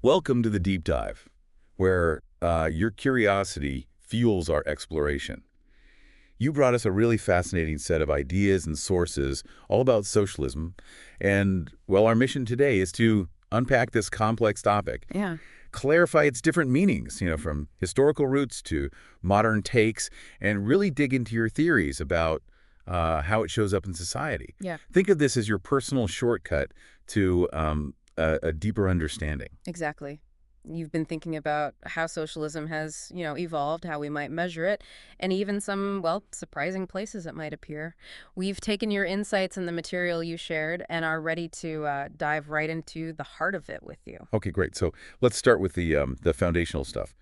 Welcome to the deep dive, where your curiosity fuels our exploration. You brought us a really fascinating set of ideas and sources all about socialism, and, well, our mission today is to unpack this complex topic, Yeah. clarify its different meanings, from historical roots to modern takes, and really dig into your theories about how it shows up in society. Yeah, Think of this as your personal shortcut to a deeper understanding. exactly. You've been thinking about how socialism has, evolved, how we might measure it, and even some, well, surprising places it might appear. We've taken your insights and the material you shared and are ready to dive right into the heart of it with you. Okay, great. So let's start with the foundational stuff.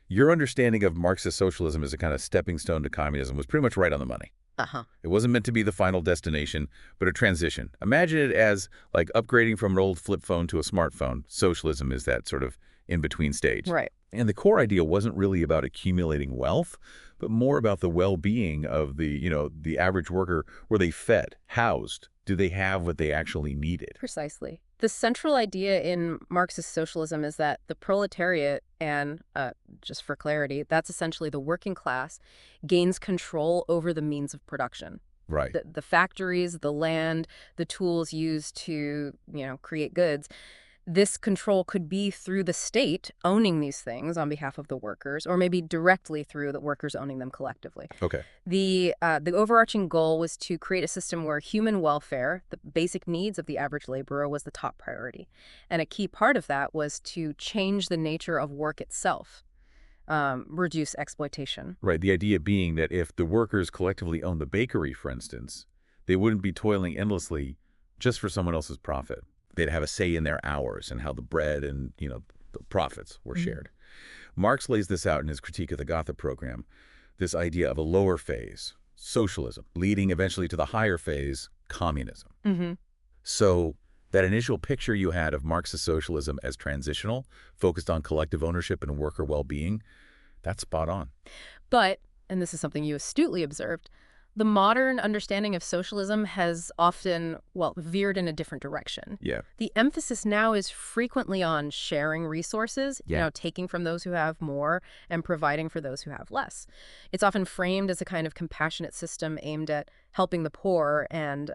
Your understanding of Marxist socialism as a kind of stepping stone to communism was pretty much right on the money. Uh-huh. It wasn't meant to be the final destination, but a transition. Imagine it as like upgrading from an old flip phone to a smartphone. Socialism is that sort of in-between stage. Right. And the core idea wasn't really about accumulating wealth, but more about the well-being of the average worker. Were they fed, housed? Do they have what they actually needed? Precisely. The central idea in Marxist socialism is that the proletariat, and just for clarity, that's essentially the working class, gains control over the means of production. Right. The factories, the land, the tools used to, create goods. This control could be through the state owning these things on behalf of the workers, or maybe directly through the workers owning them collectively. Okay. The overarching goal was to create a system where human welfare, the basic needs of the average laborer, was the top priority. And a key part of that was to change the nature of work itself, reduce exploitation. Right. The idea being that if the workers collectively owned the bakery, for instance, they wouldn't be toiling endlessly just for someone else's profit. They'd have a say in their hours and how the bread and, the profits were shared. Marx lays this out in his critique of the Gotha program, this idea of a lower phase, socialism, leading eventually to the higher phase, communism. Mm-hmm. So that initial picture you had of Marxist socialism as transitional, focused on collective ownership and worker well-being, that's spot on. But, and this is something you astutely observed, the modern understanding of socialism has often, well, veered in a different direction. Yeah. The emphasis now is frequently on sharing resources, taking from those who have more and providing for those who have less. It's often framed as a kind of compassionate system aimed at helping the poor and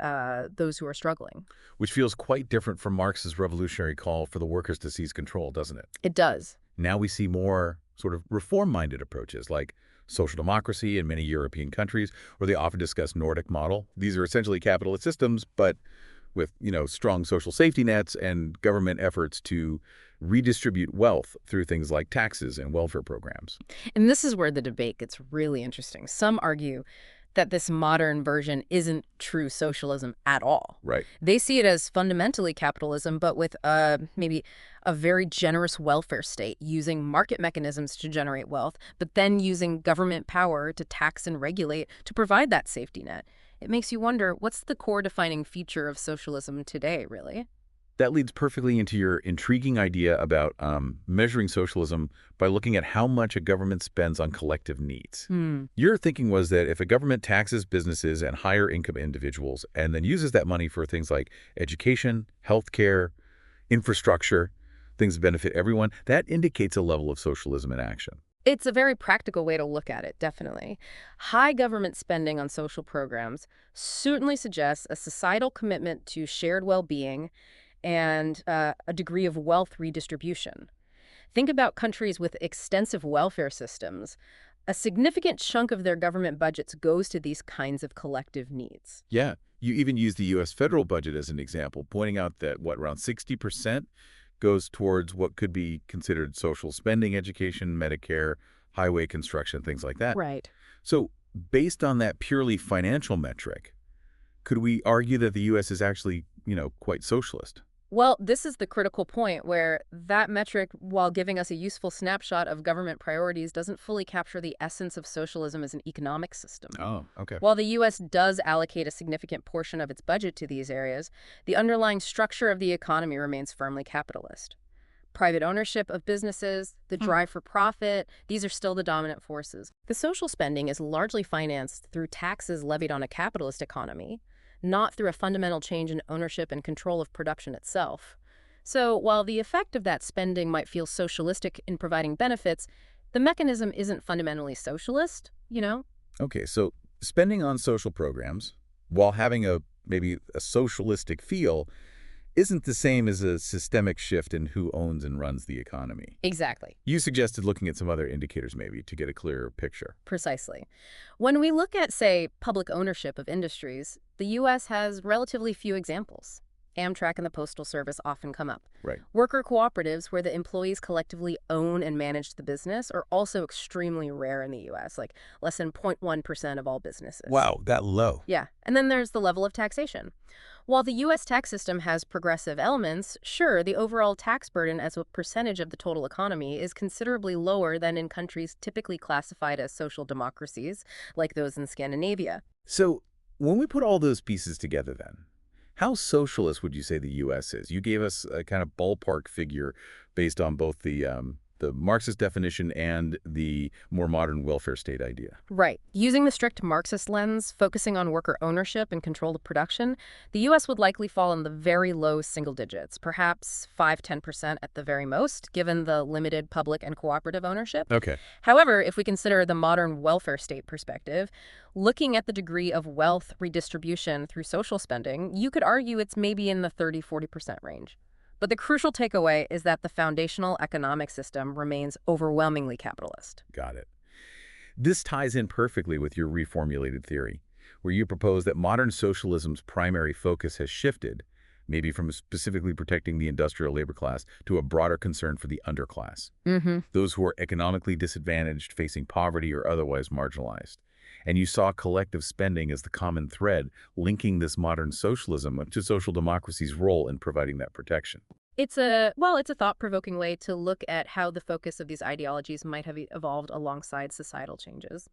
those who are struggling. Which feels quite different from Marx's revolutionary call for the workers to seize control, doesn't it? It does. Now we see more sort of reform-minded approaches like social democracy in many European countries, or the often discussed Nordic model. These are essentially capitalist systems, but with, strong social safety nets and government efforts to redistribute wealth through things like taxes and welfare programs. And this is where the debate gets really interesting. Some argue that this modern version isn't true socialism at all. Right. They see it as fundamentally capitalism, but with maybe a very generous welfare state using market mechanisms to generate wealth, but then using government power to tax and regulate to provide that safety net. It makes you wonder, what's the core defining feature of socialism today, really? That leads perfectly into your intriguing idea about measuring socialism by looking at how much a government spends on collective needs. Your thinking was that if a government taxes businesses and higher income individuals and then uses that money for things like education, healthcare, infrastructure, things that benefit everyone, that indicates a level of socialism in action. It's a very practical way to look at it, definitely. High government spending on social programs certainly suggests a societal commitment to shared well-being and a degree of wealth redistribution. Think about countries with extensive welfare systems. A significant chunk of their government budgets goes to these kinds of collective needs. Yeah. You even use the U.S. federal budget as an example, pointing out that, around 60% goes towards what could be considered social spending, education, Medicare, highway construction, things like that. Right. So based on that purely financial metric, could we argue that the U.S. is actually, quite socialist? Well, this is the critical point where that metric, while giving us a useful snapshot of government priorities, doesn't fully capture the essence of socialism as an economic system. Oh, okay. While the U.S. does allocate a significant portion of its budget to these areas, the underlying structure of the economy remains firmly capitalist. Private ownership of businesses, the drive for profit, these are still the dominant forces. The social spending is largely financed through taxes levied on a capitalist economy, not through a fundamental change in ownership and control of production itself. So while the effect of that spending might feel socialistic in providing benefits, the mechanism isn't fundamentally socialist, you know? Okay, so spending on social programs, while having maybe a socialistic feel, isn't the same as a systemic shift in who owns and runs the economy. Exactly. You suggested looking at some other indicators maybe to get a clearer picture. Precisely. When we look at, say, public ownership of industries, the U.S. has relatively few examples. Amtrak and the Postal Service often come up. Right. Worker cooperatives, where the employees collectively own and manage the business, are also extremely rare in the U.S., like less than 0.1% of all businesses. Wow, that low. Yeah. And then there's the level of taxation. While the U.S. tax system has progressive elements, sure, the overall tax burden as a percentage of the total economy is considerably lower than in countries typically classified as social democracies, like those in Scandinavia. So when we put all those pieces together then, how socialist would you say the U.S. is? You gave us a kind of ballpark figure based on both the Marxist definition and the more modern welfare state idea. Right. Using the strict Marxist lens, focusing on worker ownership and control of production, the U.S. would likely fall in the very low single digits, perhaps 5–10% at the very most, given the limited public and cooperative ownership. Okay. However, if we consider the modern welfare state perspective, looking at the degree of wealth redistribution through social spending, you could argue it's maybe in the 30–40% range. But the crucial takeaway is that the foundational economic system remains overwhelmingly capitalist. Got it. This ties in perfectly with your reformulated theory, where you propose that modern socialism's primary focus has shifted, maybe from specifically protecting the industrial labor class to a broader concern for the underclass, those who are economically disadvantaged, facing poverty, or otherwise marginalized. And you saw collective spending as the common thread linking this modern socialism to social democracy's role in providing that protection. It's a thought-provoking way to look at how the focus of these ideologies might have evolved alongside societal changes.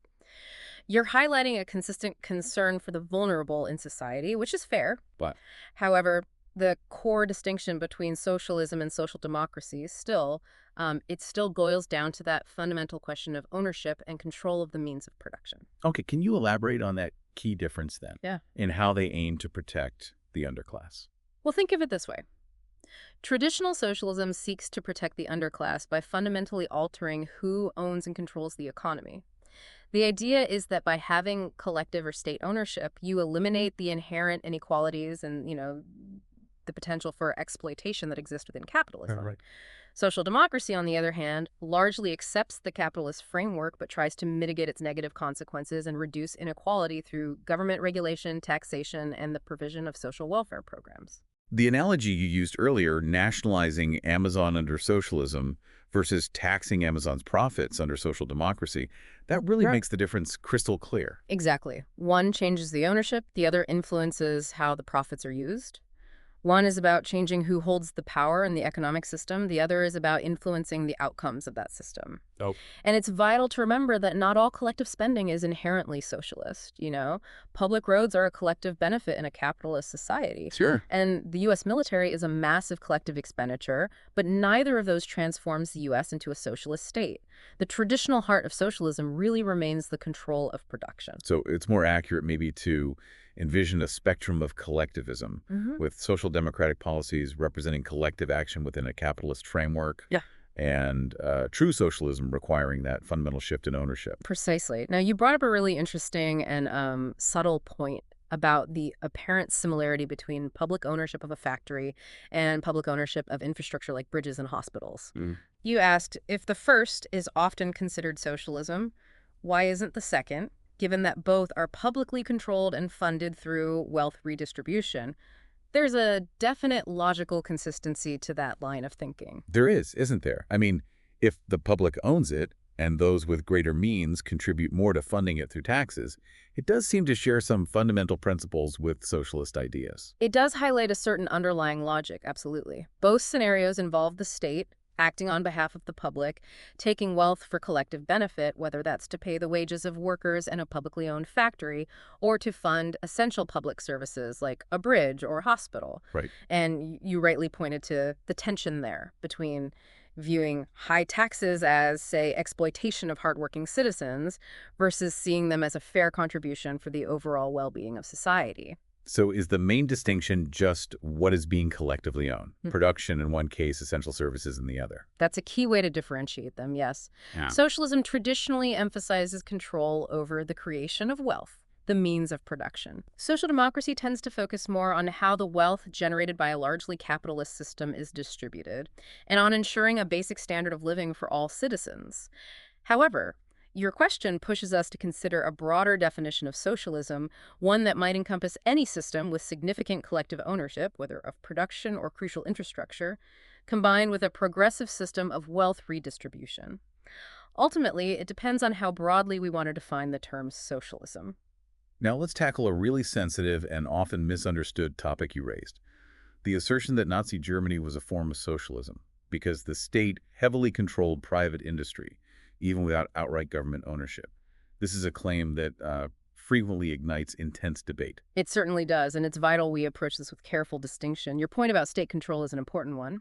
You're highlighting a consistent concern for the vulnerable in society, which is fair. But However, the core distinction between socialism and social democracy it still boils down to that fundamental question of ownership and control of the means of production. okay, can you elaborate on that key difference then? Yeah. In how they aim to protect the underclass? Well, think of it this way. Traditional socialism seeks to protect the underclass by fundamentally altering who owns and controls the economy. The idea is that by having collective or state ownership, you eliminate the inherent inequalities and, the potential for exploitation that exists within capitalism. Right. Social democracy, on the other hand, largely accepts the capitalist framework but tries to mitigate its negative consequences and reduce inequality through government regulation, taxation, and the provision of social welfare programs. The analogy you used earlier, nationalizing Amazon under socialism versus taxing Amazon's profits under social democracy, that really Right. makes the difference crystal clear. Exactly. One changes the ownership, the other influences how the profits are used. One is about changing who holds the power in the economic system. The other is about influencing the outcomes of that system. Oh. And it's vital to remember that not all collective spending is inherently socialist, Public roads are a collective benefit in a capitalist society. Sure. And the U.S. military is a massive collective expenditure, but neither of those transforms the U.S. into a socialist state. The traditional heart of socialism really remains the control of production. So it's more accurate maybe to envision a spectrum of collectivism with social democratic policies representing collective action within a capitalist framework. Yeah. And true socialism requiring that fundamental shift in ownership. Precisely. Now, you brought up a really interesting and subtle point about the apparent similarity between public ownership of a factory and public ownership of infrastructure like bridges and hospitals. You asked, if the first is often considered socialism, why isn't the second, given that both are publicly controlled and funded through wealth redistribution? There's a definite logical consistency to that line of thinking. There is, isn't there? I mean, if the public owns it and those with greater means contribute more to funding it through taxes, it does seem to share some fundamental principles with socialist ideas. It does highlight a certain underlying logic, absolutely. Both scenarios involve the state acting on behalf of the public, taking wealth for collective benefit, whether that's to pay the wages of workers in a publicly owned factory or to fund essential public services like a bridge or a hospital. Right. And you rightly pointed to the tension there between viewing high taxes as, say, exploitation of hardworking citizens versus seeing them as a fair contribution for the overall well-being of society. So is the main distinction just what is being collectively owned? Production in one case, essential services in the other. That's a key way to differentiate them, yes. Yeah. Socialism traditionally emphasizes control over the creation of wealth, the means of production. Social democracy tends to focus more on how the wealth generated by a largely capitalist system is distributed, and on ensuring a basic standard of living for all citizens. However, your question pushes us to consider a broader definition of socialism, one that might encompass any system with significant collective ownership, whether of production or crucial infrastructure, combined with a progressive system of wealth redistribution. Ultimately, it depends on how broadly we want to define the term socialism. Now let's tackle a really sensitive and often misunderstood topic you raised. The assertion that Nazi Germany was a form of socialism because the state heavily controlled private industry, even without outright government ownership. This is a claim that frequently ignites intense debate. It certainly does, and it's vital we approach this with careful distinction. Your point about state control is an important one.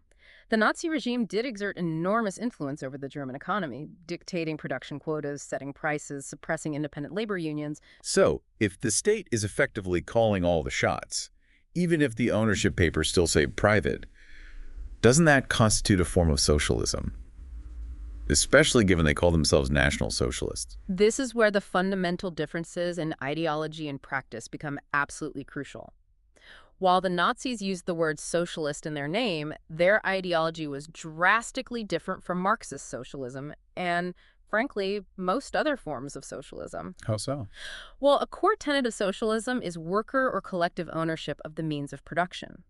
The Nazi regime did exert enormous influence over the German economy, dictating production quotas, setting prices, suppressing independent labor unions. So, if the state is effectively calling all the shots, even if the ownership papers still say private, doesn't that constitute a form of socialism? Especially given they call themselves National Socialists. This is where the fundamental differences in ideology and practice become absolutely crucial. While the Nazis used the word socialist in their name, their ideology was drastically different from Marxist socialism and, frankly, most other forms of socialism. How so? Well, a core tenet of socialism is worker or collective ownership of the means of production.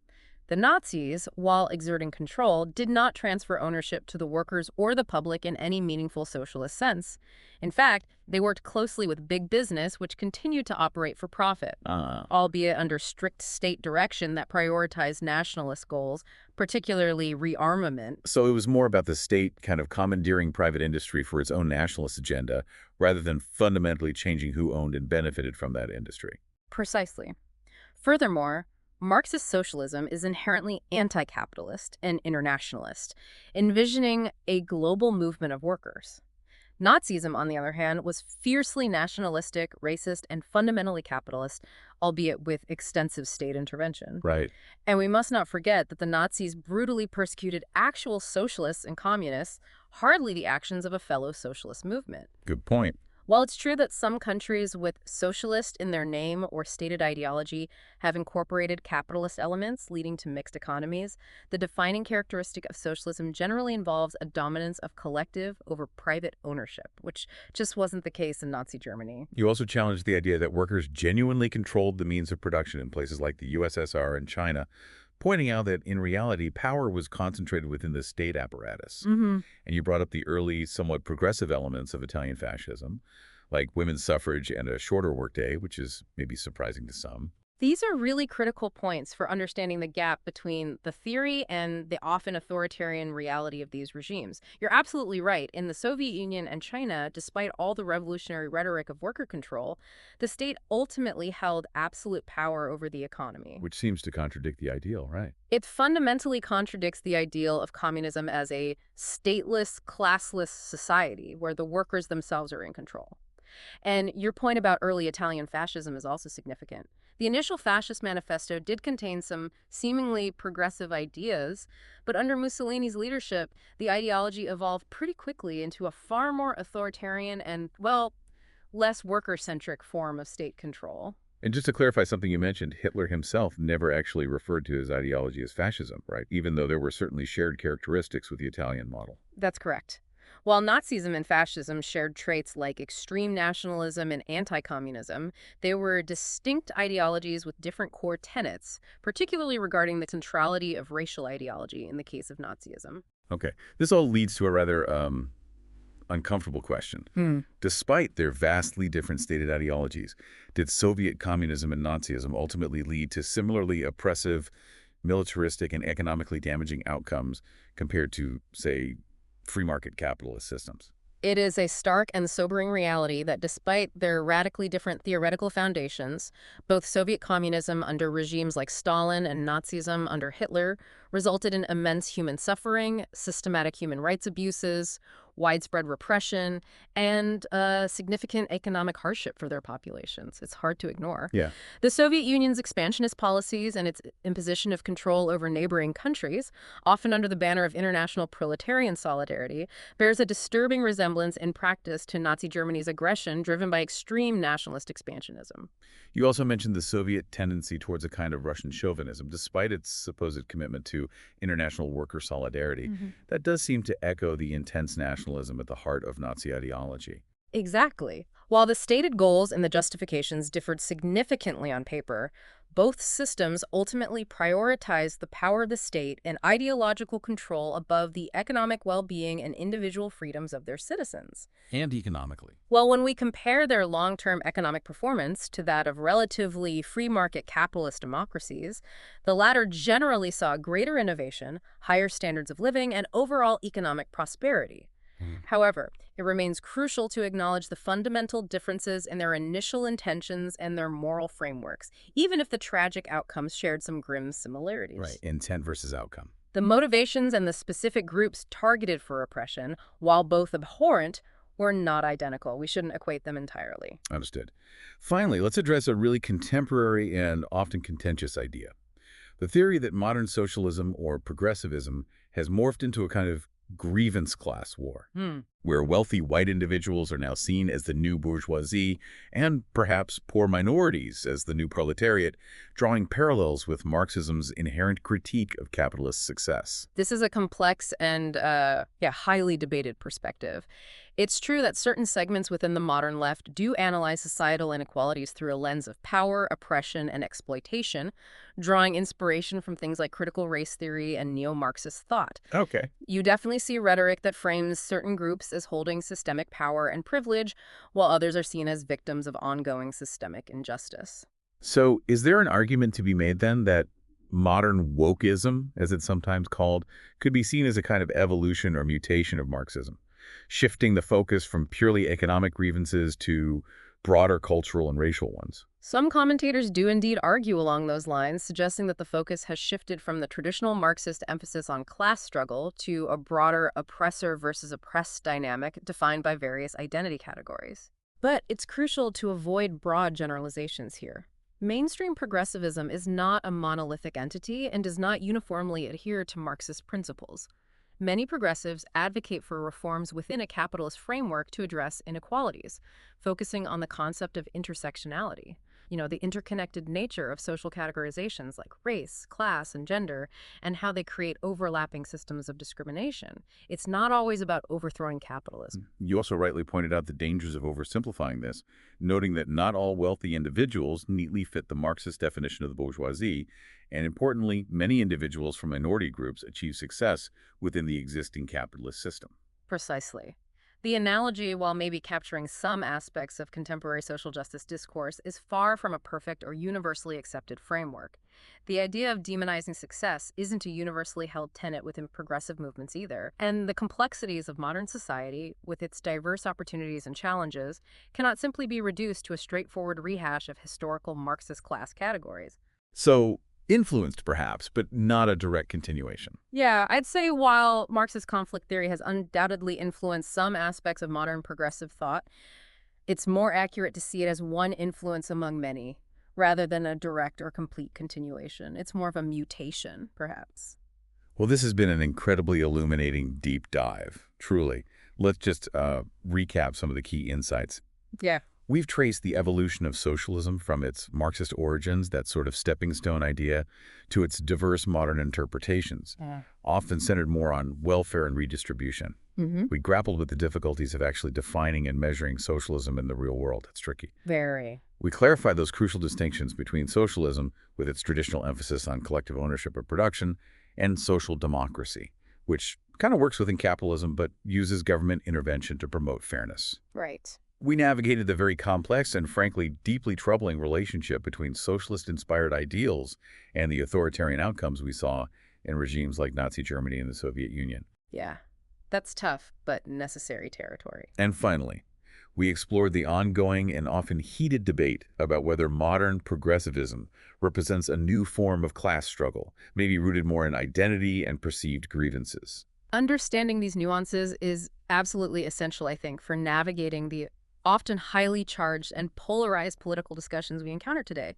The Nazis, while exerting control, did not transfer ownership to the workers or the public in any meaningful socialist sense. In fact, they worked closely with big business, which continued to operate for profit, albeit under strict state direction that prioritized nationalist goals, particularly rearmament. So it was more about the state kind of commandeering private industry for its own nationalist agenda, rather than fundamentally changing who owned and benefited from that industry. Precisely. Furthermore, Marxist socialism is inherently anti-capitalist and internationalist, envisioning a global movement of workers. Nazism, on the other hand, was fiercely nationalistic, racist, and fundamentally capitalist, albeit with extensive state intervention. Right. And we must not forget that the Nazis brutally persecuted actual socialists and communists, hardly the actions of a fellow socialist movement. Good point. While it's true that some countries with socialist in their name or stated ideology have incorporated capitalist elements, leading to mixed economies, the defining characteristic of socialism generally involves a dominance of collective over private ownership, which just wasn't the case in Nazi Germany. You also challenged the idea that workers genuinely controlled the means of production in places like the USSR and China, pointing out that in reality, power was concentrated within the state apparatus. And you brought up the early, somewhat progressive elements of Italian fascism, like women's suffrage and a shorter workday, which is maybe surprising to some. These are really critical points for understanding the gap between the theory and the often authoritarian reality of these regimes. You're absolutely right. In the Soviet Union and China, despite all the revolutionary rhetoric of worker control, the state ultimately held absolute power over the economy. Which seems to contradict the ideal, right? It fundamentally contradicts the ideal of communism as a stateless, classless society where the workers themselves are in control. And your point about early Italian fascism is also significant. The initial fascist manifesto did contain some seemingly progressive ideas, but under Mussolini's leadership, the ideology evolved pretty quickly into a far more authoritarian and, well, less worker-centric form of state control. And just to clarify something you mentioned, Hitler himself never actually referred to his ideology as fascism, right? Even though there were certainly shared characteristics with the Italian model. That's correct. While Nazism and fascism shared traits like extreme nationalism and anti-communism, they were distinct ideologies with different core tenets, particularly regarding the centrality of racial ideology in the case of Nazism. Okay. This all leads to a rather uncomfortable question. Despite their vastly different stated ideologies, did Soviet communism and Nazism ultimately lead to similarly oppressive, militaristic, and economically damaging outcomes compared to, say, free market capitalist systems? It is a stark and sobering reality that despite their radically different theoretical foundations, both Soviet communism under regimes like Stalin and Nazism under Hitler resulted in immense human suffering, systematic human rights abuses, widespread repression, and significant economic hardship for their populations. It's hard to ignore. Yeah. The Soviet Union's expansionist policies and its imposition of control over neighboring countries, often under the banner of international proletarian solidarity, bears a disturbing resemblance in practice to Nazi Germany's aggression driven by extreme nationalist expansionism. You also mentioned the Soviet tendency towards a kind of Russian chauvinism, despite its supposed commitment to international worker solidarity. That does seem to echo the intense nationalism at the heart of Nazi ideology. Exactly. While the stated goals and the justifications differed significantly on paper, both systems ultimately prioritized the power of the state and ideological control above the economic well-being and individual freedoms of their citizens. And economically. Well, when we compare their long-term economic performance to that of relatively free market capitalist democracies, the latter generally saw greater innovation, higher standards of living, and overall economic prosperity. However, it remains crucial to acknowledge the fundamental differences in their initial intentions and their moral frameworks, even if the tragic outcomes shared some grim similarities. Right, intent versus outcome. The motivations and the specific groups targeted for oppression, while both abhorrent, were not identical. We shouldn't equate them entirely. Understood. Finally, let's address a really contemporary and often contentious idea. The theory that modern socialism or progressivism has morphed into a kind of grievance class war, where wealthy white individuals are now seen as the new bourgeoisie and perhaps poor minorities as the new proletariat, drawing parallels with Marxism's inherent critique of capitalist success. This is a complex and highly debated perspective. It's true that certain segments within the modern left do analyze societal inequalities through a lens of power, oppression, and exploitation, drawing inspiration from things like critical race theory and neo-Marxist thought. Okay. You definitely see rhetoric that frames certain groups as holding systemic power and privilege, while others are seen as victims of ongoing systemic injustice. So is there an argument to be made then that modern wokeism, as it's sometimes called, could be seen as a kind of evolution or mutation of Marxism, shifting the focus from purely economic grievances to broader cultural and racial ones? Some commentators do indeed argue along those lines, suggesting that the focus has shifted from the traditional Marxist emphasis on class struggle to a broader oppressor versus oppressed dynamic defined by various identity categories. But it's crucial to avoid broad generalizations here. Mainstream progressivism is not a monolithic entity and does not uniformly adhere to Marxist principles. Many progressives advocate for reforms within a capitalist framework to address inequalities, focusing on the concept of intersectionality. The interconnected nature of social categorizations like race, class, and gender, and how they create overlapping systems of discrimination. It's not always about overthrowing capitalism. You also rightly pointed out the dangers of oversimplifying this, noting that not all wealthy individuals neatly fit the Marxist definition of the bourgeoisie, and importantly, many individuals from minority groups achieve success within the existing capitalist system. Precisely. The analogy, while maybe capturing some aspects of contemporary social justice discourse, is far from a perfect or universally accepted framework. The idea of demonizing success isn't a universally held tenet within progressive movements either, and the complexities of modern society, with its diverse opportunities and challenges, cannot simply be reduced to a straightforward rehash of historical Marxist class categories. So, influenced perhaps, but not a direct continuation. Yeah, I'd say while Marxist conflict theory has undoubtedly influenced some aspects of modern progressive thought, it's more accurate to see it as one influence among many, rather than a direct or complete continuation. It's more of a mutation, perhaps. Well, this has been an incredibly illuminating deep dive, truly. Let's just recap some of the key insights. Yeah. We've traced the evolution of socialism from its Marxist origins, that sort of stepping stone idea, to its diverse modern interpretations, often centered more on welfare and redistribution. We grappled with the difficulties of actually defining and measuring socialism in the real world. It's tricky. Very. We clarified those crucial distinctions between socialism, with its traditional emphasis on collective ownership of production, and social democracy, which kind of works within capitalism but uses government intervention to promote fairness. Right. We navigated the very complex and frankly deeply troubling relationship between socialist-inspired ideals and the authoritarian outcomes we saw in regimes like Nazi Germany and the Soviet Union. Yeah. That's tough, but necessary territory. And finally, We explored the ongoing and often heated debate about whether modern progressivism represents a new form of class struggle, maybe rooted more in identity and perceived grievances. Understanding these nuances is absolutely essential, I think, for navigating the often highly charged and polarized political discussions we encounter today.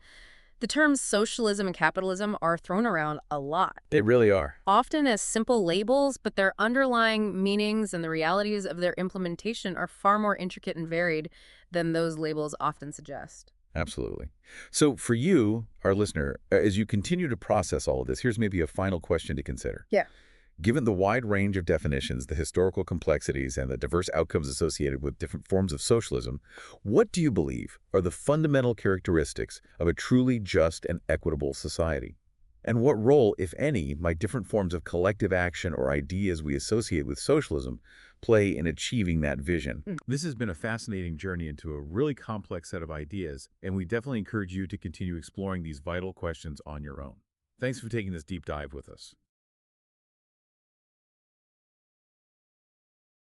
The terms socialism and capitalism are thrown around a lot, They really are. often as simple labels, but their underlying meanings and the realities of their implementation are far more intricate and varied than those labels often suggest. Absolutely. So for you, our listener, as you continue to process all of this, here's maybe a final question to consider. Yeah. Given the wide range of definitions, the historical complexities, and the diverse outcomes associated with different forms of socialism, what do you believe are the fundamental characteristics of a truly just and equitable society? And what role, if any, might different forms of collective action or ideas we associate with socialism play in achieving that vision? This has been a fascinating journey into a really complex set of ideas, and we definitely encourage you to continue exploring these vital questions on your own. Thanks for taking this deep dive with us.